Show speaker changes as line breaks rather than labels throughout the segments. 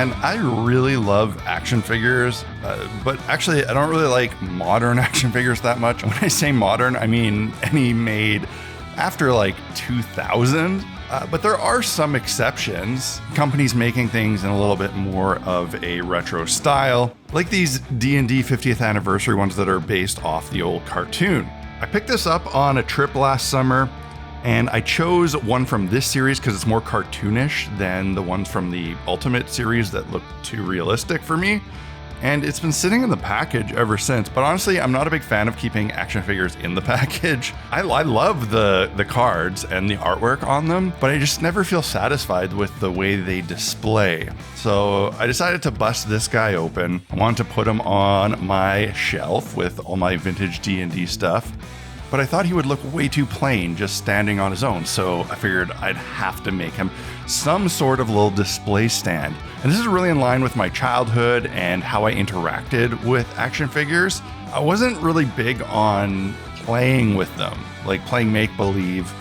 Man, I really love action figures, but actually I don't really like modern action figures that much. When I say modern, I mean any made after like 2000. But there are some exceptions. Companies making things in a little bit more of a retro style, like these D&D 50th anniversary ones that are based off the old cartoon. I picked this up on a trip last summer, and I chose one from this series because it's more cartoonish than the ones from the Ultimate series that look too realistic for me. And it's been sitting in the package ever since. But honestly, I'm not a big fan of keeping action figures in the package. I love the cards and the artwork on them, but I just never feel satisfied with the way they display. So I decided to bust this guy open. I wanted to put him on my shelf with all my vintage D&D stuff. But I thought he would look way too plain just standing on his own, so I figured I'd have to make him some sort of little display stand. And this is really in line with my childhood and how I interacted with action figures. I wasn't really big on playing with them, like playing make-believe,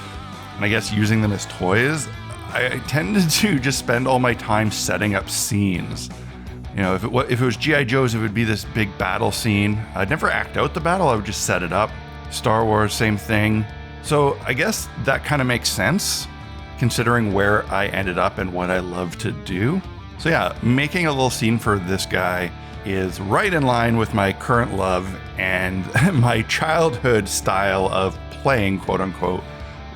and I guess using them as toys. I tended to just spend all my time setting up scenes. You know, if it was G.I. Joe's, it would be this big battle scene. I'd never act out the battle, I would just set it up. Star Wars, same thing. So I guess that kind of makes sense considering where I ended up and what I love to do. So yeah, making a little scene for this guy is right in line with my current love and my childhood style of playing, quote unquote,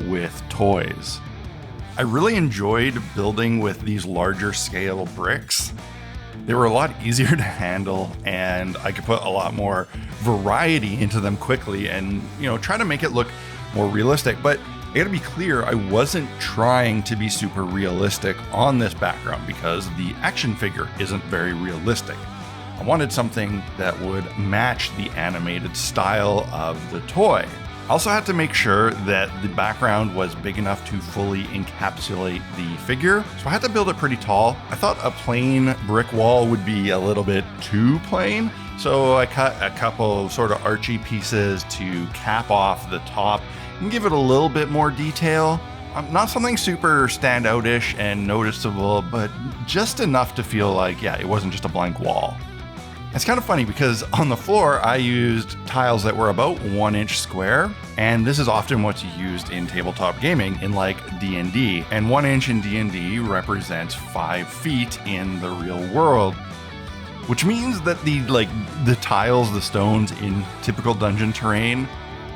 with toys. I really enjoyed building with these larger scale bricks. They were a lot easier to handle, and I could put a lot more variety into them quickly and, try to make it look more realistic. But I gotta be clear, I wasn't trying to be super realistic on this background because the action figure isn't very realistic. I wanted something that would match the animated style of the toy. I also had to make sure that the background was big enough to fully encapsulate the figure, so I had to build it pretty tall. I thought a plain brick wall would be a little bit too plain, so I cut a couple sort of archy pieces to cap off the top and give it a little bit more detail. Not something super standout-ish and noticeable, but just enough to feel like, it wasn't just a blank wall. It's kind of funny because on the floor, I used tiles that were about 1 inch square, and this is often what's used in tabletop gaming in like D&D, and 1 inch in D&D represents 5 feet in the real world, which means that the tiles, the stones in typical dungeon terrain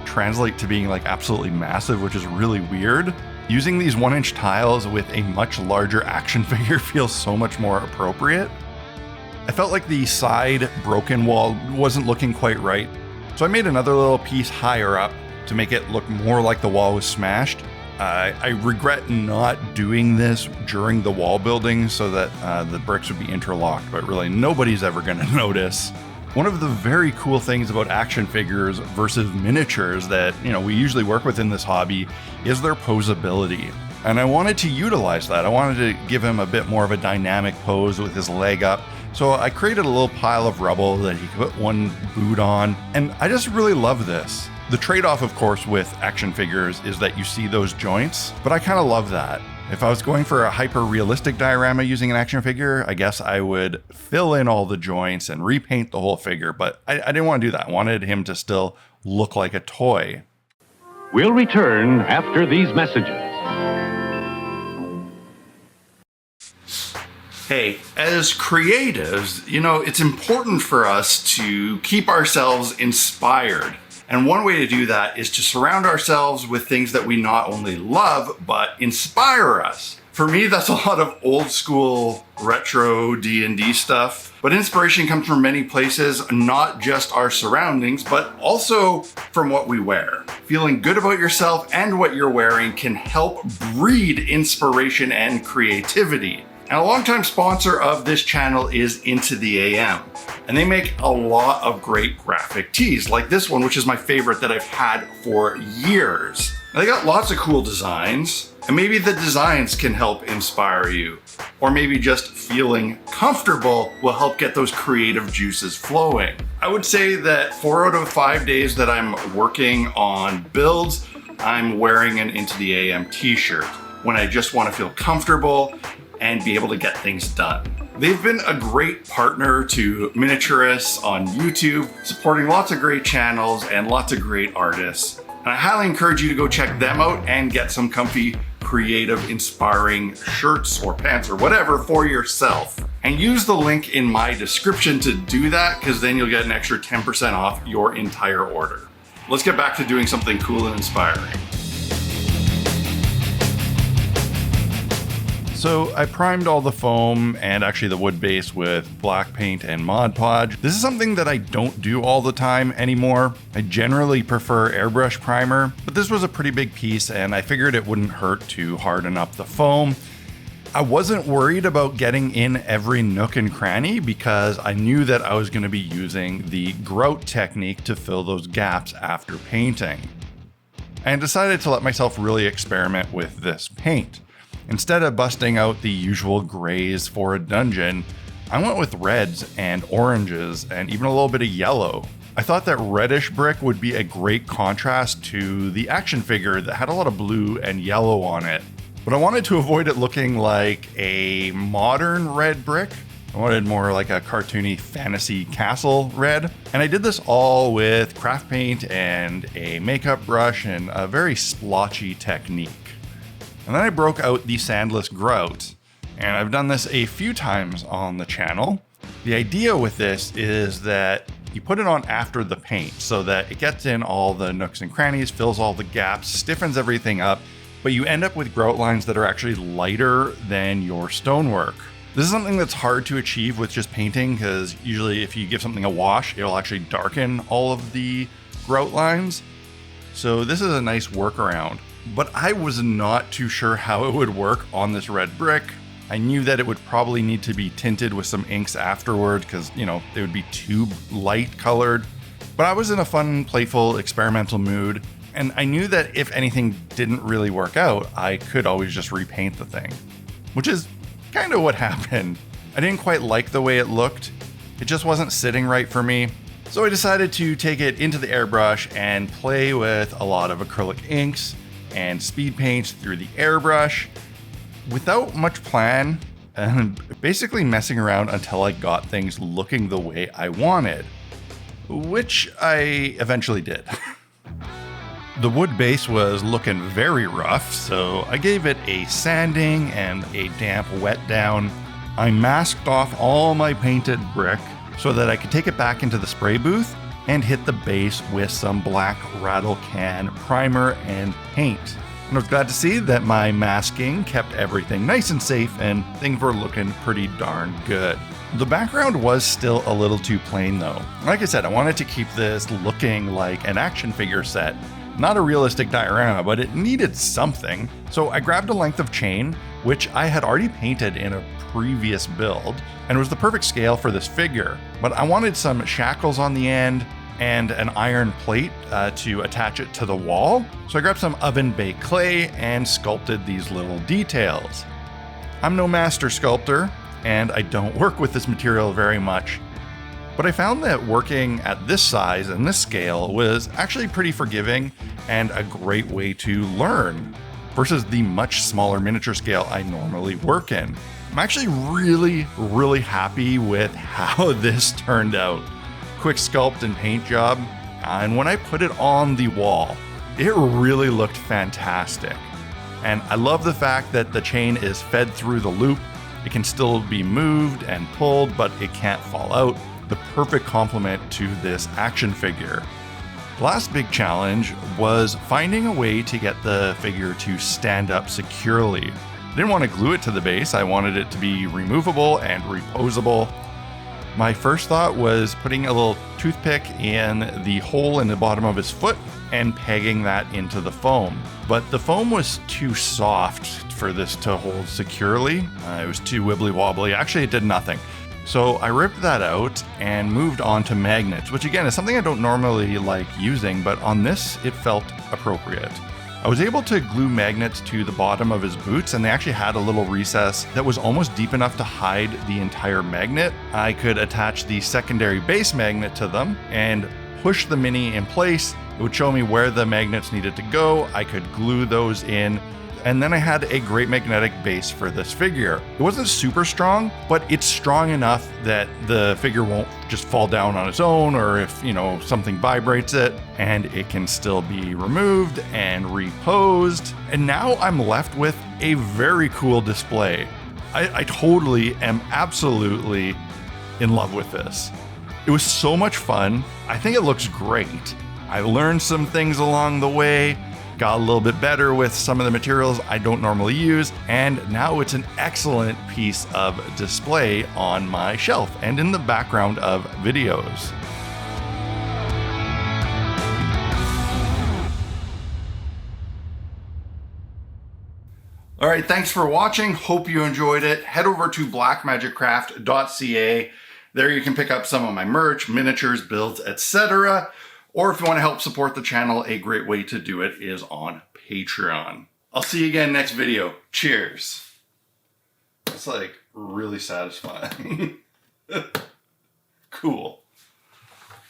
translate to being like absolutely massive, which is really weird. Using these 1 inch tiles with a much larger action figure feels so much more appropriate. I felt like the side broken wall wasn't looking quite right, so I made another little piece higher up to make it look more like the wall was smashed. I regret not doing this during the wall building so that the bricks would be interlocked, but really nobody's ever going to notice. One of the very cool things about action figures versus miniatures that we usually work with in this hobby is their posability. And I wanted to utilize that. I wanted to give him a bit more of a dynamic pose with his leg up. So I created a little pile of rubble that he could put one boot on, and I just really love this. The trade-off, of course, with action figures is that you see those joints, but I kind of love that. If I was going for a hyper-realistic diorama using an action figure, I guess I would fill in all the joints and repaint the whole figure, but I didn't want to do that. I wanted him to still look like a toy.
We'll return after these messages.
Hey, as creatives, it's important for us to keep ourselves inspired. And one way to do that is to surround ourselves with things that we not only love, but inspire us. For me, that's a lot of old school retro D&D stuff. But inspiration comes from many places, not just our surroundings, but also from what we wear. Feeling good about yourself and what you're wearing can help breed inspiration and creativity. And a longtime sponsor of this channel is Into the AM. And they make a lot of great graphic tees, like this one, which is my favorite that I've had for years. And they got lots of cool designs, and maybe the designs can help inspire you. Or maybe just feeling comfortable will help get those creative juices flowing. I would say that 4 out of 5 days that I'm working on builds, I'm wearing an Into the AM t-shirt. When I just want to feel comfortable, and be able to get things done. They've been a great partner to miniaturists on YouTube, supporting lots of great channels and lots of great artists. And I highly encourage you to go check them out and get some comfy, creative, inspiring shirts or pants or whatever for yourself. And use the link in my description to do that, because then you'll get an extra 10% off your entire order. Let's get back to doing something cool and inspiring. So I primed all the foam and actually the wood base with black paint and Mod Podge. This is something that I don't do all the time anymore. I generally prefer airbrush primer, but this was a pretty big piece and I figured it wouldn't hurt to harden up the foam. I wasn't worried about getting in every nook and cranny because I knew that I was going to be using the grout technique to fill those gaps after painting. And decided to let myself really experiment with this paint. Instead of busting out the usual grays for a dungeon, I went with reds and oranges and even a little bit of yellow. I thought that reddish brick would be a great contrast to the action figure that had a lot of blue and yellow on it. But I wanted to avoid it looking like a modern red brick. I wanted more like a cartoony fantasy castle red. And I did this all with craft paint and a makeup brush and a very splotchy technique. And then I broke out the sandless grout, and I've done this a few times on the channel. The idea with this is that you put it on after the paint so that it gets in all the nooks and crannies, fills all the gaps, stiffens everything up, but you end up with grout lines that are actually lighter than your stonework. This is something that's hard to achieve with just painting because usually if you give something a wash, it'll actually darken all of the grout lines. So this is a nice workaround. But I was not too sure how it would work on this red brick. I knew that it would probably need to be tinted with some inks afterward because, they would be too light colored. But I was in a fun, playful, experimental mood. And I knew that if anything didn't really work out, I could always just repaint the thing. Which is kind of what happened. I didn't quite like the way it looked. It just wasn't sitting right for me. So I decided to take it into the airbrush and play with a lot of acrylic inks and speed paints through the airbrush without much plan and basically messing around until I got things looking the way I wanted, which I eventually did. The wood base was looking very rough, so I gave it a sanding and a damp wet down. I masked off all my painted brick so that I could take it back into the spray booth and hit the base with some black rattle can primer and paint. And I was glad to see that my masking kept everything nice and safe and things were looking pretty darn good. The background was still a little too plain though. Like I said, I wanted to keep this looking like an action figure set. Not a realistic diorama, but it needed something. So I grabbed a length of chain, which I had already painted in a previous build, and it was the perfect scale for this figure. But I wanted some shackles on the end and an iron plate to attach it to the wall. So I grabbed some oven baked clay and sculpted these little details. I'm no master sculptor, and I don't work with this material very much, but I found that working at this size and this scale was actually pretty forgiving and a great way to learn versus the much smaller miniature scale I normally work in. I'm actually really happy with how this turned out. Quick sculpt and paint job, and when I put it on the wall, it really looked fantastic. And I love the fact that the chain is fed through the loop. It can still be moved and pulled, but it can't fall out. The perfect complement to this action figure. The last big challenge was finding a way to get the figure to stand up securely. I didn't want to glue it to the base. I wanted it to be removable and reposable. My first thought was putting a little toothpick in the hole in the bottom of his foot and pegging that into the foam. But the foam was too soft for this to hold securely. It was too wibbly wobbly. Actually, it did nothing. So I ripped that out and moved on to magnets, which again is something I don't normally like using, but on this it felt appropriate. I was able to glue magnets to the bottom of his boots, and they actually had a little recess that was almost deep enough to hide the entire magnet. I could attach the secondary base magnet to them and push the Mini in place. It would show me where the magnets needed to go. I could glue those in. And then I had a great magnetic base for this figure. It wasn't super strong, but it's strong enough that the figure won't just fall down on its own, or if, something vibrates it, and it can still be removed and reposed. And now I'm left with a very cool display. I totally am absolutely in love with this. It was so much fun. I think it looks great. I learned some things along the way, got a little bit better with some of the materials I don't normally use, and now it's an excellent piece of display on my shelf and in the background of videos. All right, thanks for watching. Hope you enjoyed it. Head over to blackmagiccraft.ca. There you can pick up some of my merch, miniatures, builds, etc. Or if you want to help support the channel, a great way to do it is on Patreon. I'll see you again next video. Cheers. It's like really satisfying. Cool.